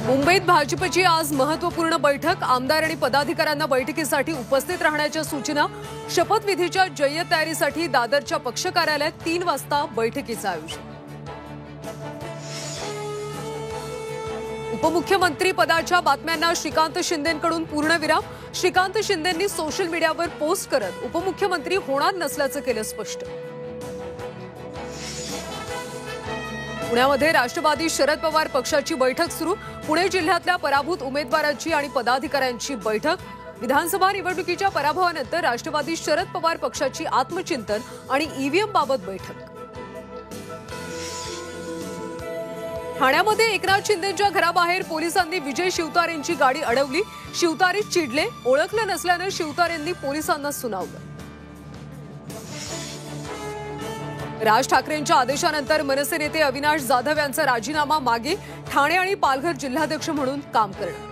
मुंबईत भाजपची आज महत्त्वपूर्ण बैठक। आमदार आणि पदाधिकाऱ्यांना बैठकीसाठी उपस्थित राहण्याच्या सूचना। शपथविधीच्या जय्यत तयारीसाठी दादरच्या पक्ष कार्यालयात 3 वाजता बैठकीचं आयोजन। उपमुख्यमंत्री पदाच्या बातम्यांना श्रीकांत शिंदेंकडून पूर्णविराम। श्रीकांत शिंदेंनी सोशल मीडियावर पोस्ट करत उपमुख्यमंत्री होणार नसल्याचं केलं स्पष्ट। पुण्यामध्ये राष्ट्रवादी शरद पवार पक्षाची बैठक सुरू। पुणे जिल्ह्यातल्या पराभूत उमेदवारांची आणि पदाधिकाऱ्यांची बैठक। विधानसभा निवडणुकीच्या पराभवानंतर राष्ट्रवादी शरद पवार पक्षाची आत्मचिंतन आणि ईव्हीएम बाबत बैठक। ठाण्यामध्ये एकनाथ शिंदेंच्या घराबाहेर पोलिसांनी विजय शिवतारेंची गाडी अडवली। शिवतारे चिडले, ओळखलं नसल्यानं शिवतारेंनी पोलिसांना सुनावलं। राज ठाकरेंच्या आदेशानंतर मनसे नेते अविनाश जाधव यांचा राजीनामा मागे। ठाणे आणि पालघर जिल्हाध्यक्ष म्हणून काम करणार।